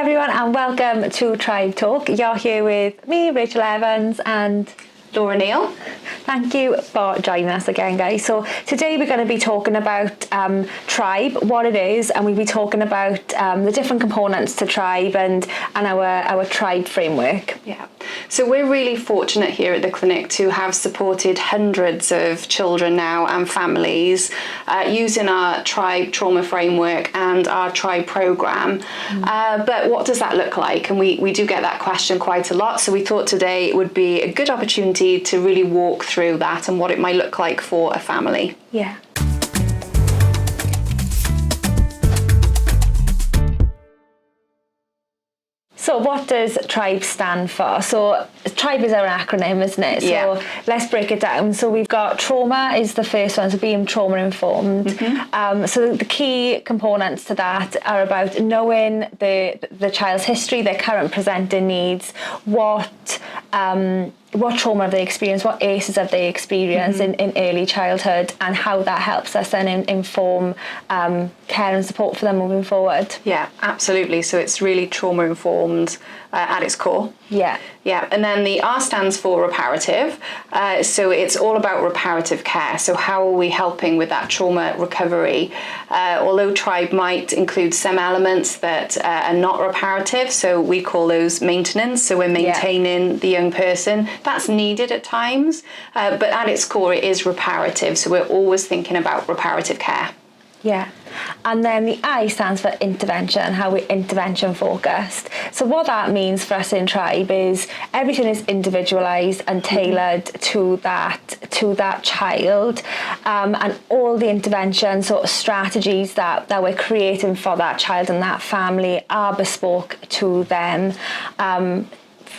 everyone, and welcome to Tribe Talk. You're here with me, Rachel Evans, and Laura Neal. Thank you for joining us again, guys. So today we're going to be talking about Tribe, what it is, and we'll be talking about the different components to Tribe and our Tribe framework. Yeah. So we're really fortunate here at the clinic to have supported hundreds of children now and families using our Tribe trauma framework and our Tribe program. But what does that look like? And we do get that question quite a lot. So we thought today it would be a good opportunity to really walk through that and what it might look like for a family. Yeah. So what does Tribe stand for? So Tribe is our acronym, isn't it? So let's break it down. So we've got trauma is the first one, so being trauma informed. Mm-hmm. So the key components to that are about knowing the child's history, their current presenting needs, what trauma have they experienced, what ACEs have they experienced in early childhood, and how that helps us then inform care and support for them moving forward. Yeah, absolutely. So it's really trauma informed at its core. Yeah. Yeah, and then the R stands for reparative. So it's all about reparative care. So how are we helping with that trauma recovery? Although Tribe might include some elements that are not reparative, so we call those maintenance. So we're maintaining the young person. That's needed at times, but at its core it is reparative. So we're always thinking about reparative care. Yeah. And then the I stands for intervention, how we're intervention focused. So what that means for us in Tribe is everything is individualised and tailored to that child, and all the intervention sort of strategies that we're creating for that child and that family are bespoke to them.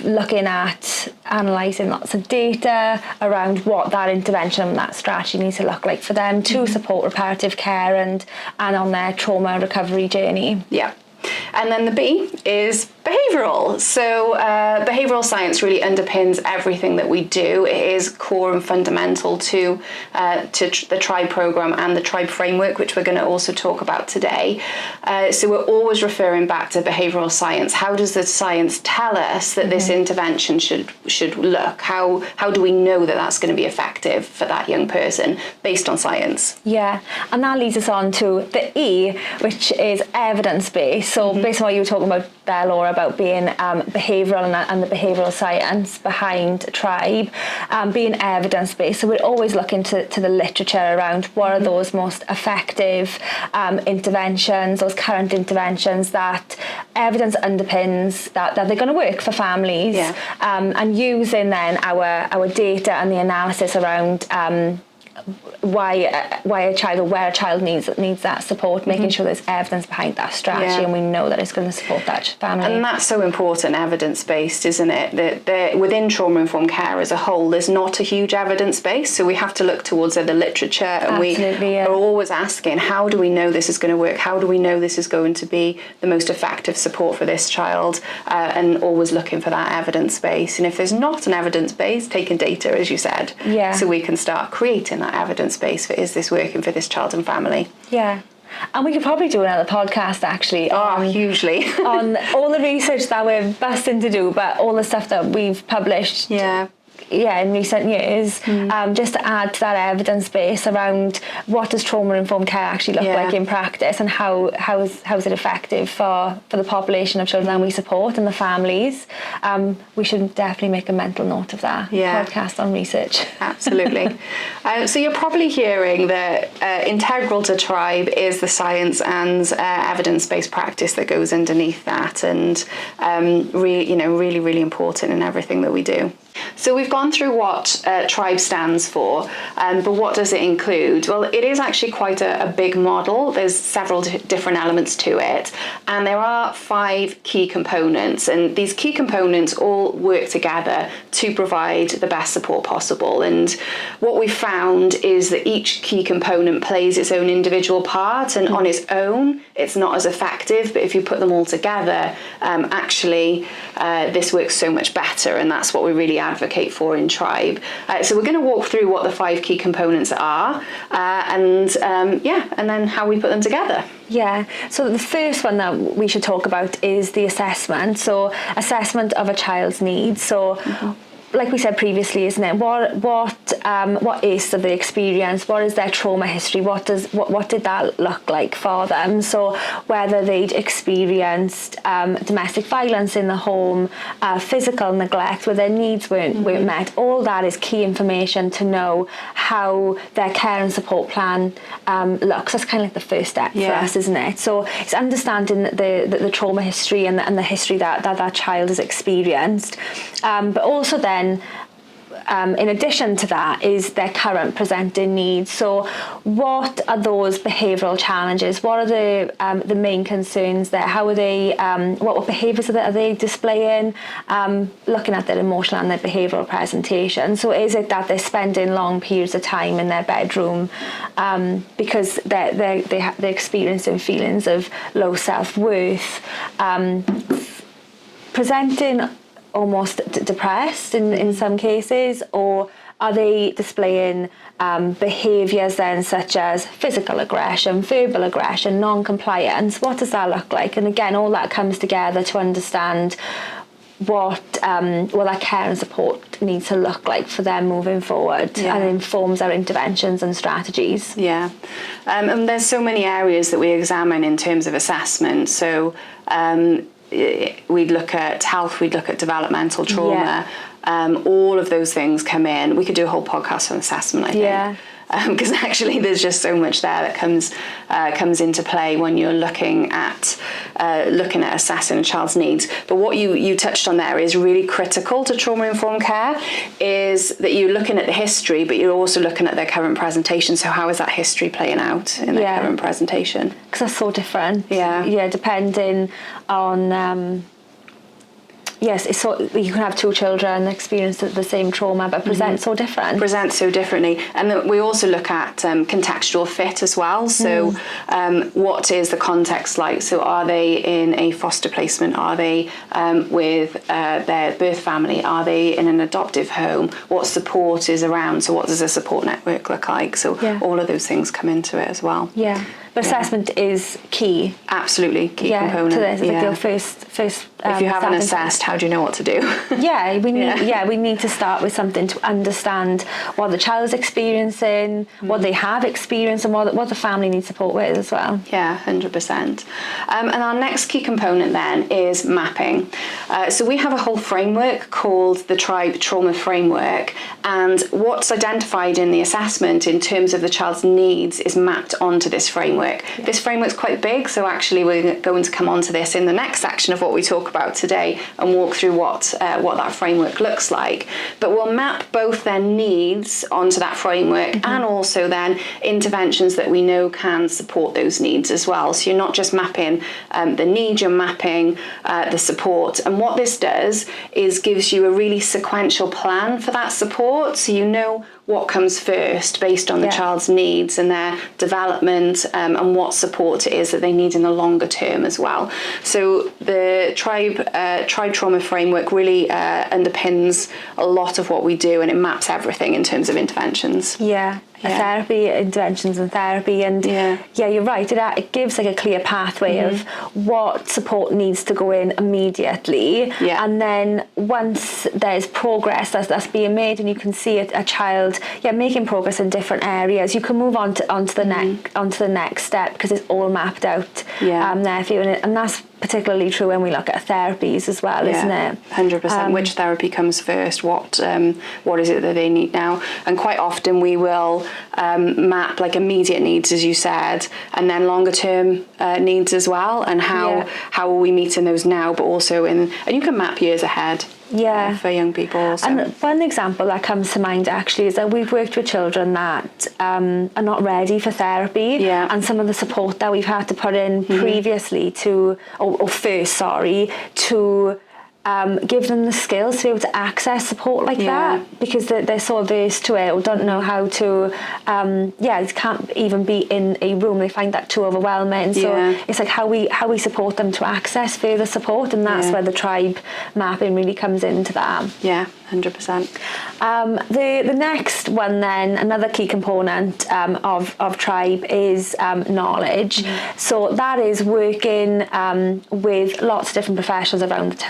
Looking at analysing lots of data around what that intervention and that strategy needs to look like for them to support reparative care and on their trauma recovery journey. Yeah. And then the B is behavioural. So behavioural science really underpins everything that we do. It is core and fundamental to the Tribe programme and the Tribe framework, which we're going to also talk about today. So we're always referring back to behavioural science. How does the science tell us that this intervention should look? How do we know that that's going to be effective for that young person based on science? Yeah, and that leads us on to the E, which is evidence-based. So based on what you were talking about there, Laura, about being behavioural and the behavioural science behind Tribe, being evidence-based. So we're always looking to the literature around what are those most effective interventions, those current interventions that evidence underpins that they're going to work for families, and using then our data and the analysis around why a child or where a child needs that support, making sure there's evidence behind that strategy and we know that it's going to support that family. And that's so important, evidence-based, isn't it? That within trauma-informed care as a whole, there's not a huge evidence base, so we have to look towards the literature, and we are always asking, how do we know this is going to work? How do we know this is going to be the most effective support for this child? And always looking for that evidence base. And if there's not an evidence base, taking data, as you said, so we can start creating that evidence base for, is this working for this child and family? Yeah. And we could probably do another podcast actually hugely on all the research that we're busting to do, but all the stuff that we've published in recent years, just to add to that evidence base around what does trauma-informed care actually look like in practice, and how is it effective for the population of children that we support and the families. We should definitely make a mental note of that podcast on research. Absolutely. So you're probably hearing that integral to Tribe is the science and evidence-based practice that goes underneath that, and really, really important in everything that we do. So we've gone through what Tribe stands for, but what does it include? Well, it is actually quite a big model. There's several different elements to it, and there are 5 key components, and these key components all work together to provide the best support possible. And what we found is that each key component plays its own individual part, and on its own it's not as effective, but if you put them all together, this works so much better, and that's what we really advocate for in Tribe. So we're going to walk through what the 5 key components are, and then how we put them together. Yeah, so the first one that we should talk about is the assessment. So assessment of a child's needs. So like we said previously, isn't it? What is the experience? What is their trauma history? What did that look like for them? So whether they'd experienced domestic violence in the home, physical neglect, where their needs weren't met, all that is key information to know how their care and support plan looks. That's kind of like the first step for us, isn't it? So it's understanding the trauma history and the history that child has experienced, but also then in addition to that is their current presenting needs. So what are those behavioural challenges? What are the main concerns there? How are they, what behaviours are they displaying? Looking at their emotional and their behavioural presentation. So is it that they're spending long periods of time in their bedroom because they're experiencing feelings of low self-worth, presenting almost depressed in some cases, or are they displaying behaviours then such as physical aggression, verbal aggression, non-compliance? What does that look like? And again, all that comes together to understand what that care and support needs to look like for them moving forward, and informs our interventions and strategies. Yeah, and there's so many areas that we examine in terms of assessment. So we'd look at health, we'd look at developmental trauma, all of those things come in. We could do a whole podcast on assessment, I think. Because actually there's just so much there that comes into play when you're looking at assessing a child's needs. But what you touched on there is really critical to trauma-informed care, is that you're looking at the history, but you're also looking at their current presentation. So how is that history playing out in their current presentation? Because that's so different. Yeah, depending on... Yes, it's so you can have two children experience the same trauma, but present so different. Present so differently, and we also look at contextual fit as well. So, what is the context like? So, are they in a foster placement? Are they with their birth family? Are they in an adoptive home? What support is around? So, what does a support network look like? So, all of those things come into it as well. Yeah. But assessment is key. Absolutely, key component. To this. It's like your first. If you haven't assessed, how do you know what to do? we need to start with something to understand what the child is experiencing, what they have experienced, and what the family needs support with as well. Yeah, 100%. And our next key component then is mapping. So we have a whole framework called the Tribe Trauma Framework, and what's identified in the assessment in terms of the child's needs is mapped onto this framework. This framework's quite big, so actually we're going to come on to this in the next section of what we talk about today and walk through what that framework looks like. But we'll map both their needs onto that framework and also then interventions that we know can support those needs as well. So you're not just mapping the need, you're mapping the support. And what this does is gives you a really sequential plan for that support, so you know what comes first based on the child's needs and their development, and what support it is that they need in the longer term as well. So the Tribe Trauma Framework really underpins a lot of what we do, and it maps everything in terms of interventions. Therapy, interventions and therapy, and you're right, it gives like a clear pathway of what support needs to go in immediately, and then once there's progress that's being made and you can see a child making progress in different areas, you can move on to the next step, because it's all mapped out there for you, and that's particularly true when we look at therapies as well, isn't it? 100%. Which therapy comes first? What is it that they need now? And quite often we will map like immediate needs, as you said, and then longer term needs as well, and how are we meeting those now, but also and you can map years ahead. For young people also. And one example that comes to mind actually is that we've worked with children that are not ready for therapy, and some of the support that we've had to put in previously to give them the skills to be able to access support like that, because they're so averse to it or don't know how to, can't even be in a room. They find that too overwhelming. So it's like how we support them to access further support, and that's where the tribe mapping really comes into that. Yeah, 100%. The next one then, another key component of tribe is knowledge. So that is working with lots of different professionals around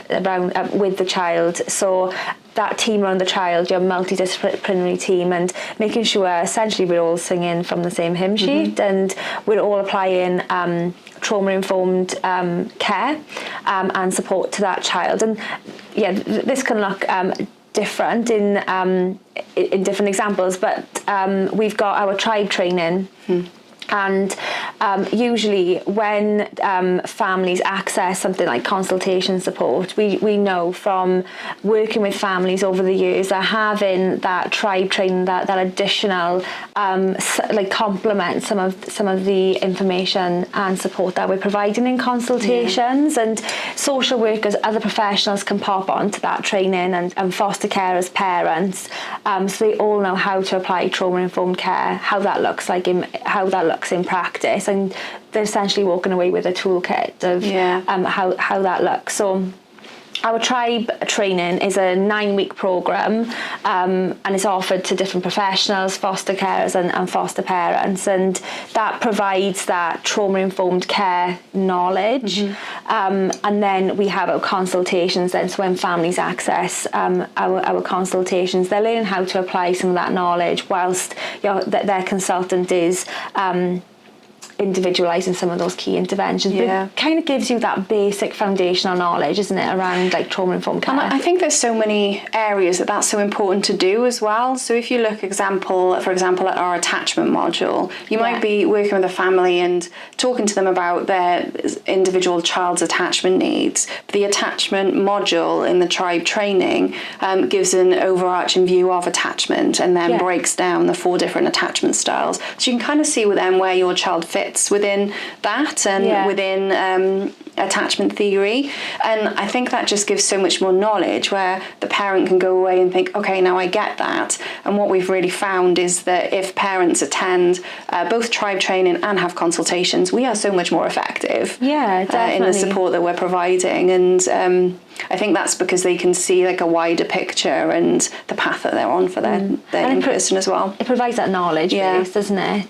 with the child. So that team around the child, your multidisciplinary team, and making sure essentially we're all singing from the same hymn sheet, and we're all applying trauma-informed care and support to that child. And this can look different in different examples, but we've got our tribe training. And usually when families access something like consultation support, we know from working with families over the years that having that tribe training, that additional complement some of the information and support that we're providing in consultations. And social workers, other professionals can pop onto that training, and foster carers, parents, so they all know how to apply trauma-informed care, how that looks in practice, and they're essentially walking away with a toolkit of how that looks. So our tribe training is a 9-week program, and it's offered to different professionals, foster carers and foster parents, and that provides that trauma-informed care knowledge. And then we have our consultations then, so when families access our consultations, they're learning how to apply some of that knowledge whilst their consultant is individualising some of those key interventions. But it kind of gives you that basic foundational knowledge, isn't it, around like trauma-informed care. And I think there's so many areas that's so important to do as well. So if you look, for example, at our attachment module, you might be working with a family and talking to them about their individual child's attachment needs. The attachment module in the tribe training gives an overarching view of attachment, and then breaks down the 4 different attachment styles. So you can kind of see with them where your child fits within that and within attachment theory. And I think that just gives so much more knowledge, where the parent can go away and think, okay, now I get that. And what we've really found is that if parents attend both tribe training and have consultations, we are so much more effective in the support that we're providing. And I think that's because they can see like a wider picture and the path that they're on for their young person as well. It provides that knowledge base, doesn't it?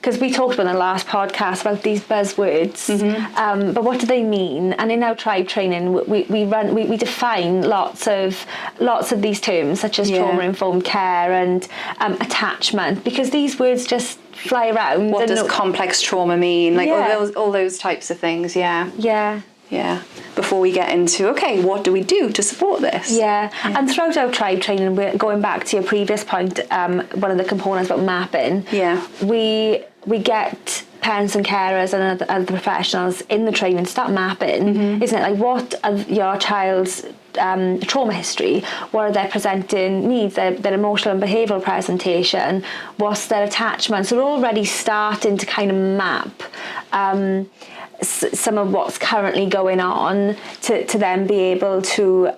Because we talked about in the last podcast about these buzzwords, but what do they mean? And in our tribe training, we define lots of these terms, such as trauma-informed care and attachment, because these words just fly around. What does complex trauma mean? Like all those types of things. Yeah. Before we get into, okay, what do we do to support this? Yeah. And throughout our tribe training, we're going back to your previous point, one of the components about mapping. We get parents and carers and other professionals in the training start mapping, isn't it? Like, what are your child's trauma history? What are their presenting needs, their emotional and behavioural presentation? What's their attachment? So we're already starting to kind of map some of what's currently going on to then be able to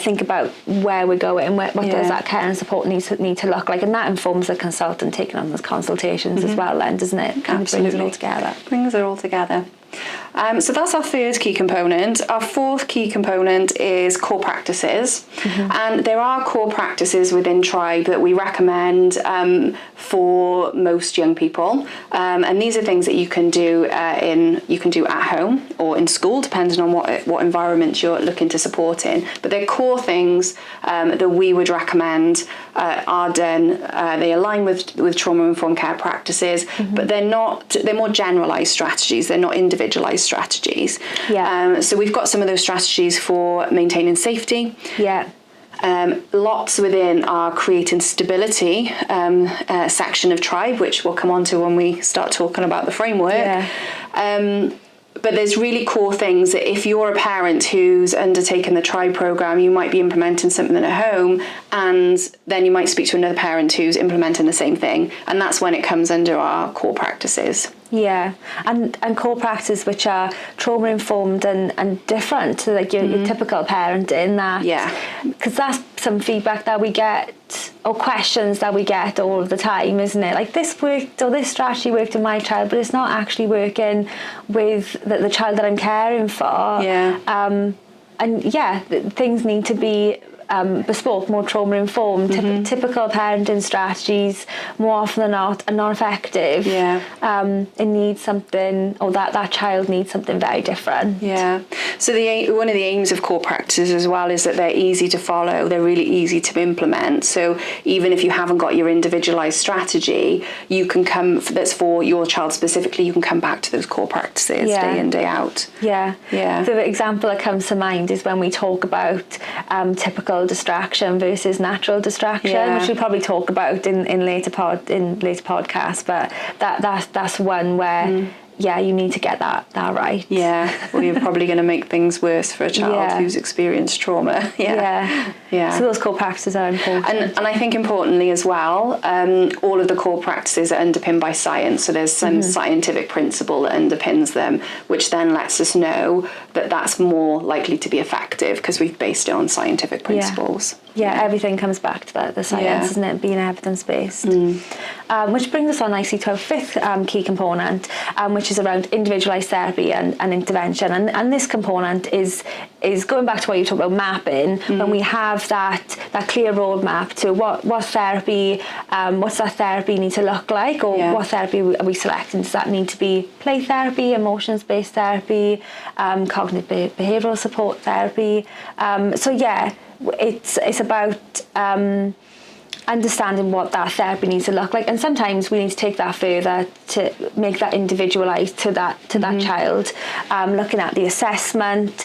think about where we're going, what does that care and support need to look like, and that informs the consultant taking on those consultations as well then, doesn't it? Kind of brings it all together. So that's our 3rd key component. Our 4th key component is core practices. And there are core practices within tribe that we recommend for most young people. And these are things that you can do at home or in school, depending on what environment you're looking to support in. But they're core things that we would recommend are done. They align with trauma-informed care practices, but they're more generalised strategies. They're not individualised strategies. So we've got some of those strategies for maintaining safety. Lots within our creating stability section of tribe, which we'll come on to when we start talking about the framework. But there's really core things that if you're a parent who's undertaken the tribe program, you might be implementing something at home, and then you might speak to another parent who's implementing the same thing, and that's when it comes under our core practices. Yeah, and core practices which are trauma informed and different to like your typical parenting. Because that's some feedback that we get, or questions that we get all of the time, isn't it? Like, this worked, or this strategy worked with my child, but it's not actually working with the child that I'm caring for. Things need to be bespoke, more trauma informed. Typical parenting strategies, more often than not, are not effective. It needs something, or that child needs something very different. So one of the aims of core practices as well is that they're easy to follow, they're really easy to implement. So even if you haven't got your individualized strategy, you can that's for your child specifically, you can come back to those core practices day in, day out. The example that comes to mind is when we talk about typical distraction versus natural distraction, which we probably talk about in later podcasts, but that's one where you need to get that right. Or you're probably going to make things worse for a child who's experienced trauma. So those core practices are important. And I think importantly as well, all of the core practices are underpinned by science. So there's some scientific principle that underpins them, which then lets us know that that's more likely to be effective because we've based it on scientific principles. Everything comes back to the science, isn't it? Being evidence-based. Which brings us on nicely to our fifth key component, which is around individualised therapy and intervention. And this component is going back to what you talked about, mapping, when we have that clear roadmap to what therapy, what's that therapy need to look like, or what therapy are we selecting? Does that need to be play therapy, emotions-based therapy, cognitive behavioural support therapy? It's about understanding what that therapy needs to look like, and sometimes we need to take that further to make that individualised to that child, looking at the assessment,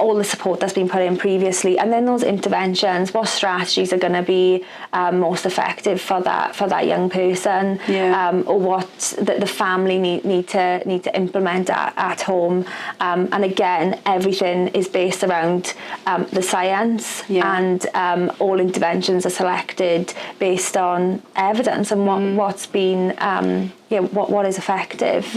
all the support that's been put in previously, and then those interventions, what strategies are going to be most effective for that young person, or what the family need to implement at home, and again, everything is based around the science, and all interventions are selected based on evidence and what's been what is effective.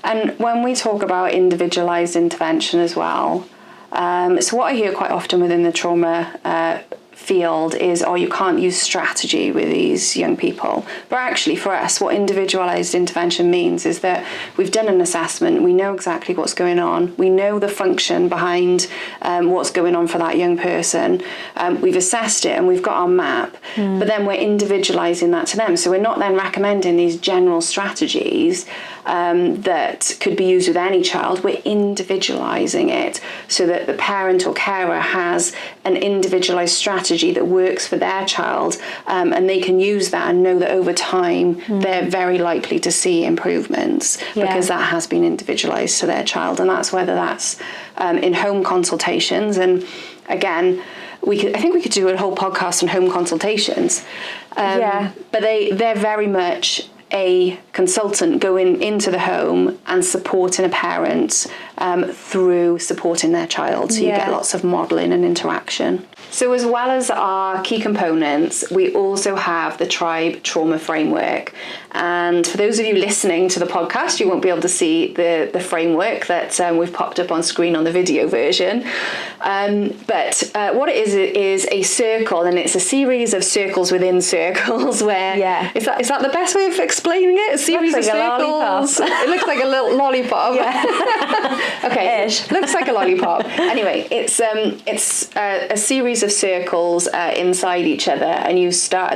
And when we talk about individualized intervention as well, so what I hear quite often within the trauma field is, you can't use strategy with these young people. But actually for us, what individualized intervention means is that we've done an assessment, we know exactly what's going on, we know the function behind what's going on for that young person, we've assessed it and we've got our map, but then we're individualizing that to them. So we're not then recommending these general strategies that could be used with any child. We're individualizing it so that the parent or carer has an individualized strategy that works for their child, and they can use that and know that over time they're very likely to see improvements because that has been individualized to their child. And that's whether that's in home consultations, and again, I think we could do a whole podcast on home consultations, but they're very much a consultant going into the home and supporting a parent through supporting their child. So you get lots of modelling and interaction. So as well as our key components, we also have the Tribe Trauma Framework. And for those of you listening to the podcast, you won't be able to see the framework that we've popped up on screen on the video version. But what it is a circle, and it's a series of circles within circles where... Is that the best way of explaining it? A series of circles. It looks like a little lollipop. Okay, looks like a lollipop. Anyway, it's a series of circles inside each other, and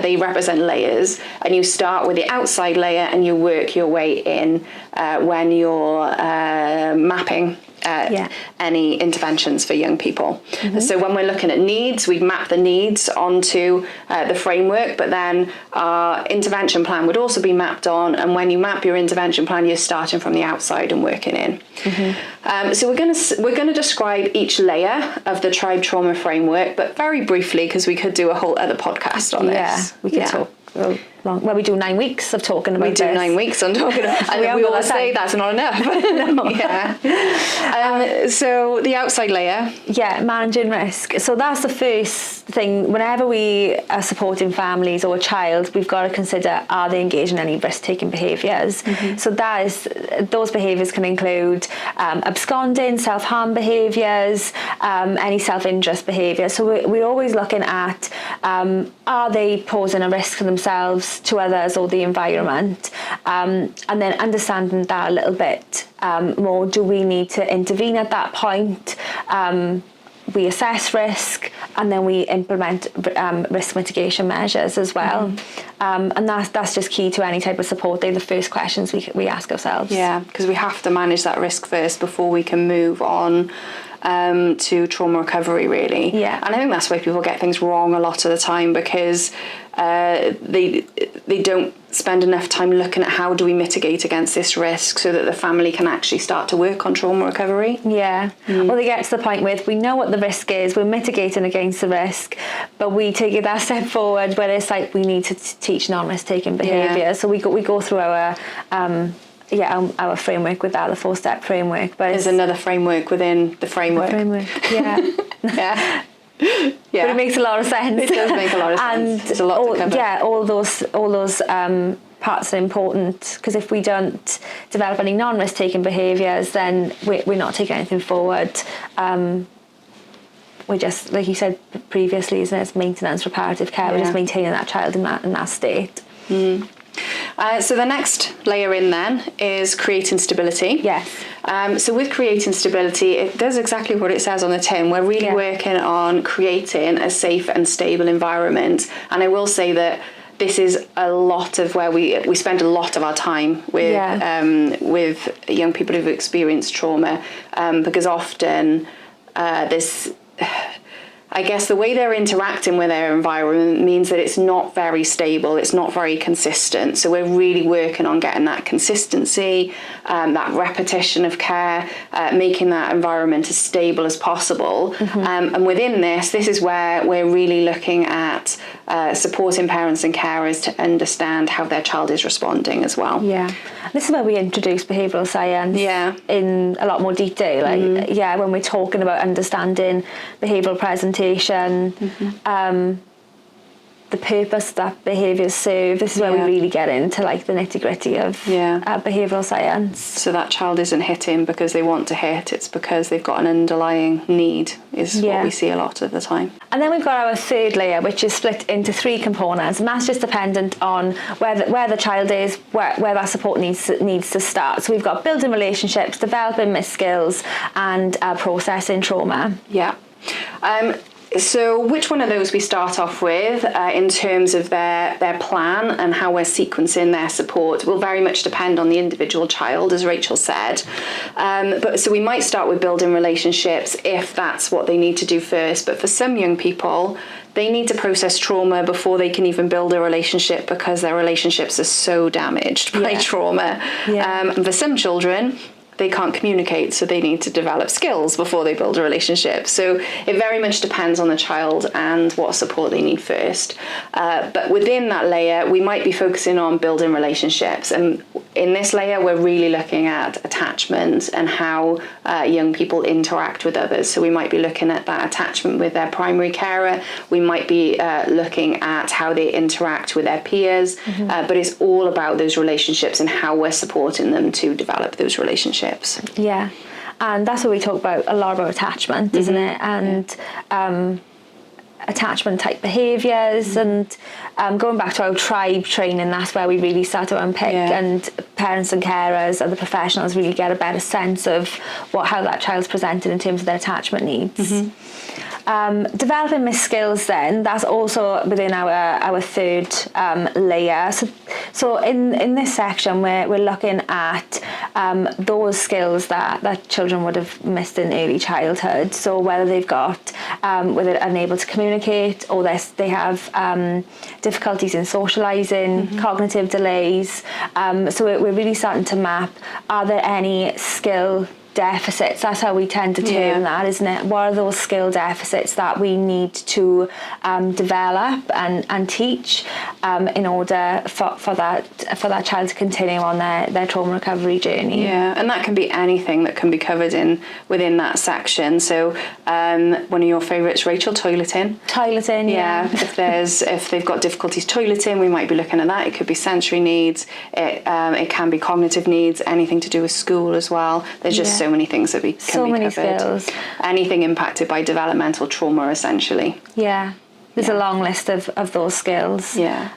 they represent layers, and you start with the outside layer and you work your way in when you're mapping any interventions for young people. So when we're looking at needs, we map the needs onto the framework, but then our intervention plan would also be mapped on, and when you map your intervention plan, you're starting from the outside and working in. So we're going to describe each layer of the Tribe Trauma Framework, but very briefly, because we could do a whole other podcast on this. We could talk. long. Well, we do 9 weeks of talking about We do this. 9 weeks on talking about and we always say that's not enough. No. Yeah. So the outside layer. Yeah, managing risk. So that's the first thing. Whenever we are supporting families or a child, we've got to consider, are they engaged in any risk-taking behaviours? So those behaviours can include absconding, self-harm behaviours, any self-interest behaviour. So we're always looking at, are they posing a risk to themselves, to others, or the environment? And then understanding that a little bit more. Do we need to intervene at that point? We assess risk, and then we implement risk mitigation measures as well. And that's just key to any type of support. They're the first questions we ask ourselves. Yeah, because we have to manage that risk first before we can move on to trauma recovery, really. Yeah. And I think that's why people get things wrong a lot of the time, because they don't spend enough time looking at how do we mitigate against this risk so that the family can actually start to work on trauma recovery. Yeah. Well, they get to the point where we know what the risk is, we're mitigating against the risk, but we take it that step forward where it's like we need to teach non-risk taking behaviour. Yeah. So we go through our framework with that, the 4-step framework. But there's another framework within the framework. Yeah. Yeah. But it makes a lot of sense. It does make a lot of sense. There's a lot to cover. Yeah, all those parts are important, because if we don't develop any non-risk taking behaviours, then we're not taking anything forward. We're just, like you said previously, isn't it? It's maintenance, reparative care. We're just maintaining that child in that state. So the next layer in then is creating stability. Yes. So with creating stability, it does exactly what it says on the tin. We're really working on creating a safe and stable environment. And I will say that this is a lot of where we spend a lot of our time with young people who've experienced trauma, because often I guess the way they're interacting with their environment means that it's not very stable, it's not very consistent. So we're really working on getting that consistency, that repetition of care, making that environment as stable as possible. And within this is where we're really looking at supporting parents and carers to understand how their child is responding as well. Yeah. This is where we introduce behavioural science in a lot more detail. When we're talking about understanding behavioural presentation, the purpose that behaviours serve, this is where we really get into like the nitty-gritty of behavioural science. So that child isn't hitting because they want to hit, it's because they've got an underlying need, is what we see a lot of the time. And then we've got our third layer, which is split into 3 components, and that's just dependent on where the child is, where that support needs to start. So we've got building relationships, developing MIS skills, and processing trauma. Yeah. So which one of those we start off with in terms of their plan and how we're sequencing their support will very much depend on the individual child, as Rachel said. But so we might start with building relationships if that's what they need to do first. But for some young people, they need to process trauma before they can even build a relationship, because their relationships are so damaged by trauma. And for some children, they can't communicate, so they need to develop skills before they build a relationship. So it very much depends on the child and what support they need first. But within that layer, we might be focusing on building relationships. And in this layer, we're really looking at attachment and how young people interact with others. So we might be looking at that attachment with their primary carer. We might be looking at how they interact with their peers. But it's all about those relationships and how we're supporting them to develop those relationships. Yeah, and that's what we talk about a lot about attachment, isn't it? And attachment type behaviours, and going back to our tribe training, that's where we really start to unpick, and parents and carers and the professionals really get a better sense of how that child's presented in terms of their attachment needs. Developing MIS skills, then, that's also within our third layer. So in this section, we're looking at those skills that children would have missed in early childhood. So whether they've got whether they're unable to communicate, or they have difficulties in socialising, cognitive delays. So we're really starting to map, are there any skill deficits. That's how we tend to term that, isn't it? What are those skill deficits that we need to develop and teach in order for that child to continue on their trauma recovery journey? Yeah, and that can be anything that can be covered within that section. So one of your favourites, Rachel, toileting. Toileting, yeah. If they've got difficulties toileting, we might be looking at that. It could be sensory needs. It can be cognitive needs. Anything to do with school as well. There's just so many things that can be covered. Skills. Anything impacted by developmental trauma, essentially. Yeah, there's a long list of those skills. Yeah.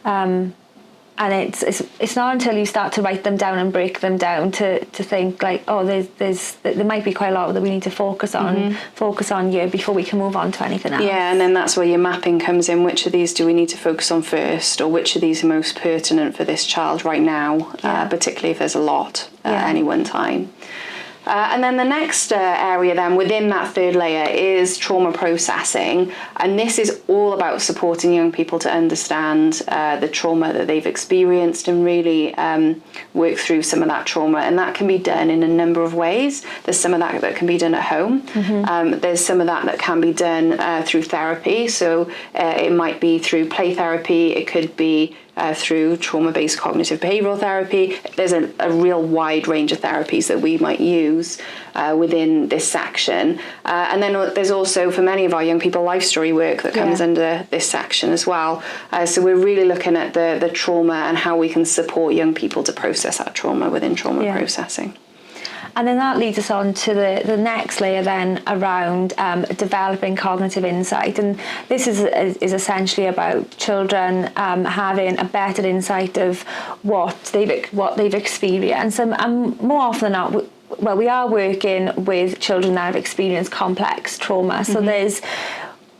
And it's not until you start to write them down and break them down to think like, oh, there might be quite a lot that we need to focus on here before we can move on to anything else. Yeah, and then that's where your mapping comes in. Which of these do we need to focus on first, or which of these are most pertinent for this child right now, particularly if there's a lot at any one time. And then the next area then within that third layer is trauma processing, and this is all about supporting young people to understand the trauma that they've experienced and really work through some of that trauma, and that can be done in a number of ways. There's some of that can be done at home. There's some of that can be done through therapy, so it might be through play therapy, it could be through trauma-based cognitive behavioural therapy. There's a real wide range of therapies that we might use within this section. And then there's also, for many of our young people, life story work that comes under this section as well. So we're really looking at the trauma and how we can support young people to process that trauma within trauma processing. And then that leads us on to the next layer then around developing cognitive insight. And this is essentially about children having a better insight of what they've experienced. And more often than not, we are working with children that have experienced complex trauma. So there's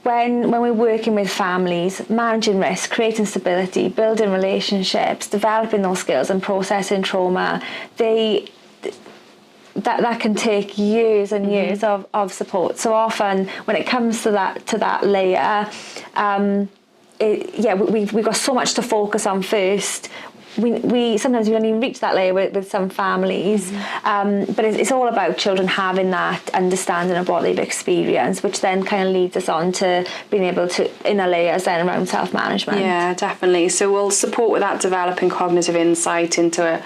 when we're working with families, managing risk, creating stability, building relationships, developing those skills and processing trauma, that can take years and years of support. So often when it comes to that layer, we've got so much to focus on first. We sometimes we don't even reach that layer with some families, but it's all about children having that understanding of what they've experienced, which then kind of leads us on to being able to inner layers then around self-management. Yeah, definitely. So we'll support with that developing cognitive insight into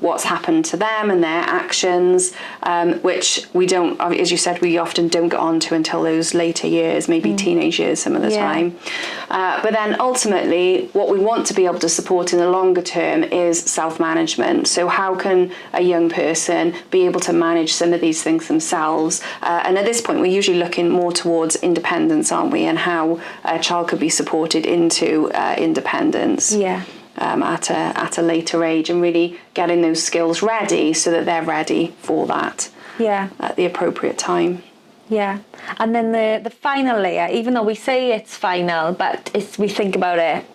what's happened to them and their actions, which we don't, as you said, we often don't get onto until those later years, maybe teenage years some of the time. But then ultimately what we want to be able to support in the longer term is self-management. So how can a young person be able to manage some of these things themselves? And at this point we're usually looking more towards independence, aren't we, and how a child could be supported into independence. At a later age, and really getting those skills ready so that they're ready for that at the appropriate time. And then the final layer, even though we say it's final, but we think about it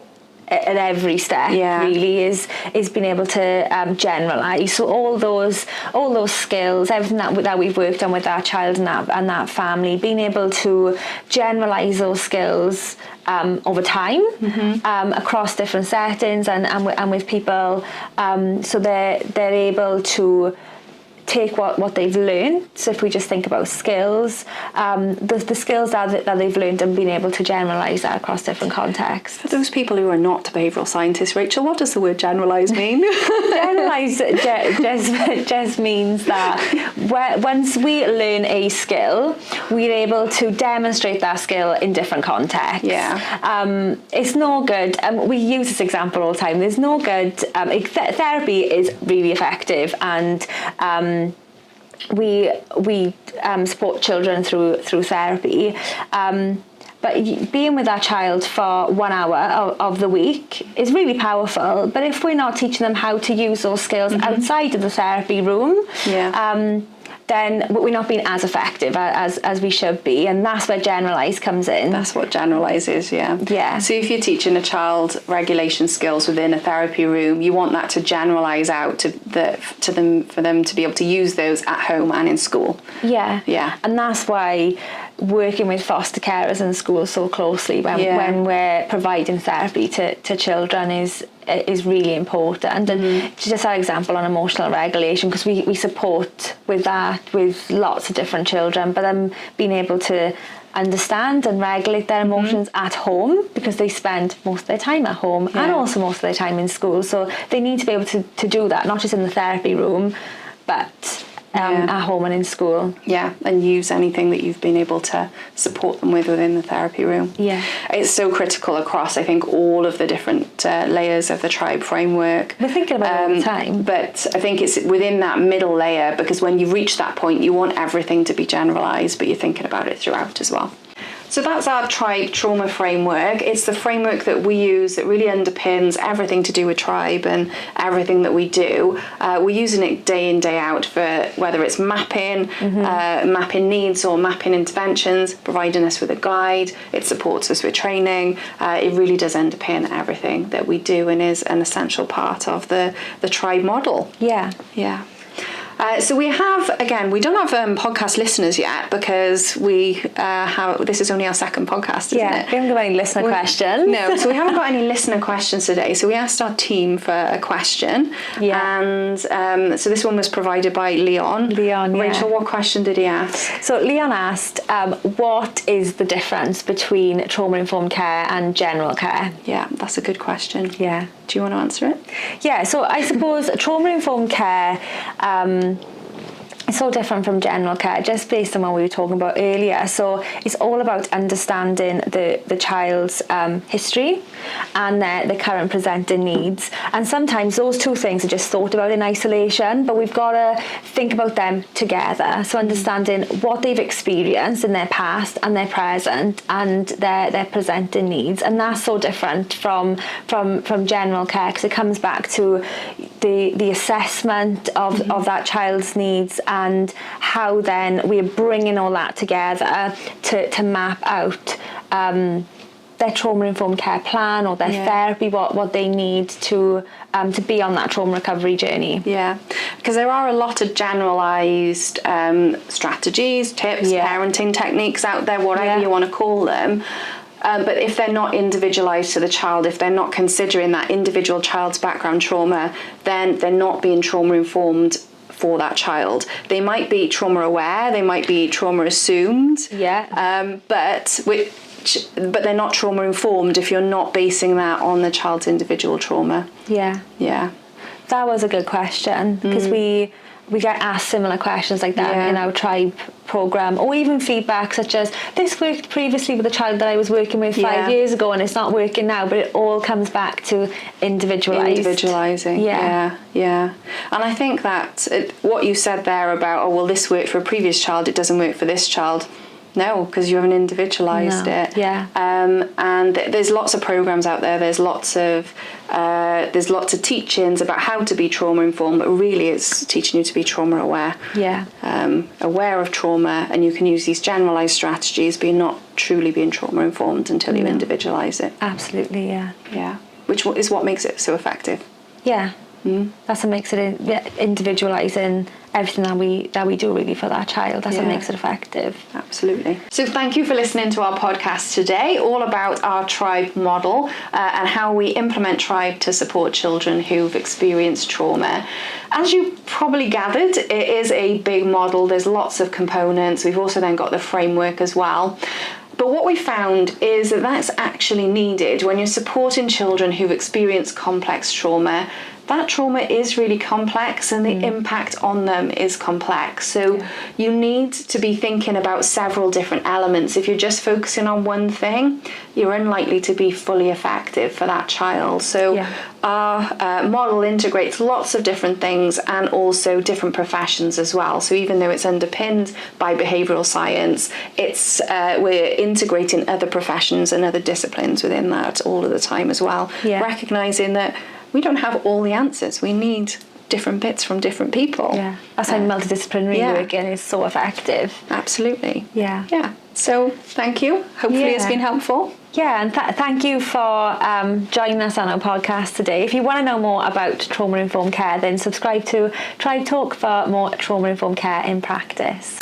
at every step, really is being able to generalise. So all those skills, everything that we've worked on with our child and that family, being able to generalise those skills over time, across different settings and with people, so they're able to take what they've learned. So if we just think about skills, the skills that they've learned and being able to generalise that across different contexts. For those people who are not behavioural scientists, Rachel, what does the word generalise mean? Generalise just means that once we learn a skill, we're able to demonstrate that skill in different contexts. It's no good, we use this example all the time, there's no good, therapy is really effective, and we support children through therapy, but being with that child for 1 hour of the week is really powerful. But if we're not teaching them how to use those skills outside of the therapy room, then we're not being as effective as we should be, and that's where generalise comes in. That's what generalise is, So if you're teaching a child regulation skills within a therapy room, you want that to generalise out to them, for them to be able to use those at home and in school. And that's why working with foster carers in schools so closely when we're providing therapy to children is is really important. And just an example on emotional regulation, because we support with that with lots of different children, but them being able to understand and regulate their emotions at home, because they spend most of their time at home and also most of their time in school, so they need to be able to do that, not just in the therapy room, but at home and in school. Yeah, and use anything that you've been able to support them with within the therapy room. Yeah. It's so critical across, I think, all of the different layers of the tribe framework. We're thinking about it all the time. But I think it's within that middle layer, because when you reach that point, you want everything to be generalised, but you're thinking about it throughout as well. So that's our tribe trauma framework. It's the framework that we use that really underpins everything to do with tribe and everything that we do. We're using it day in, day out for whether it's mapping, mapping needs or mapping interventions, providing us with a guide. It supports us with training. It really does underpin everything that we do and is an essential part of the tribe model. Yeah. Yeah. So we have, again, we don't have podcast listeners yet, because this is only our second podcast, isn't it? We haven't got any listener questions. No, so we haven't got any listener questions today. So we asked our team for a question. Yeah. And so this one was provided by Leon. Rachel, what question did he ask? So Leon asked, what is the difference between trauma-informed care and general care? Yeah, that's a good question. Yeah. Do you want to answer it? Yeah, so I suppose trauma-informed care is so different from general care, just based on what we were talking about earlier. So it's all about understanding the child's history and the current presenting needs. And sometimes those two things are just thought about in isolation, but we've got to think about them together. So understanding what they've experienced in their past and their present and their presenting needs. And that's so different from general care, because it comes back to the assessment of that child's needs, and how then we're bringing all that together to map out their trauma-informed care plan or their therapy, what they need to be on that trauma recovery journey. Yeah, because there are a lot of generalised strategies, tips, parenting techniques out there, whatever you want to call them. But if they're not individualised to the child, if they're not considering that individual child's background trauma, then they're not being trauma-informed for that child. They might be trauma aware, they might be trauma assumed, but they're not trauma informed if you're not basing that on the child's individual trauma. Yeah. That was a good question, because we get asked similar questions like that in our tribe program, or even feedback such as, this worked previously with a child that I was working with 5 years ago and it's not working now, but it all comes back to individualising. Yeah. And I think that what you said there about, this worked for a previous child, it doesn't work for this child. No, because you haven't individualised it. Yeah. And there's lots of programs out there. There's lots of teachings about how to be trauma informed, but really it's teaching you to be trauma aware. Yeah. Aware of trauma, and you can use these generalised strategies, but you're not truly being trauma informed until you individualise it. Absolutely. Yeah. Yeah. Which is what makes it so effective. Yeah. That's what makes it individualising everything that we do really for that child. That's what makes it effective. Absolutely. So thank you for listening to our podcast today, all about our tribe model and how we implement tribe to support children who've experienced trauma. As you probably gathered, it is a big model. There's lots of components. We've also then got the framework as well. But what we found is that that's actually needed when you're supporting children who've experienced complex trauma. That trauma is really complex, and the impact on them is complex. So you need to be thinking about several different elements. If you're just focusing on one thing, you're unlikely to be fully effective for that child. So our model integrates lots of different things and also different professions as well. So even though it's underpinned by behavioural science, we're integrating other professions and other disciplines within that all of the time as well. Recognising that we don't have all the answers. We need different bits from different people. Yeah, that's why multidisciplinary working is so effective. Absolutely. Yeah. So thank you. Hopefully it's been helpful. Yeah, and thank you for joining us on our podcast today. If you want to know more about trauma-informed care, then subscribe to Tribe Talk for more trauma-informed care in practice.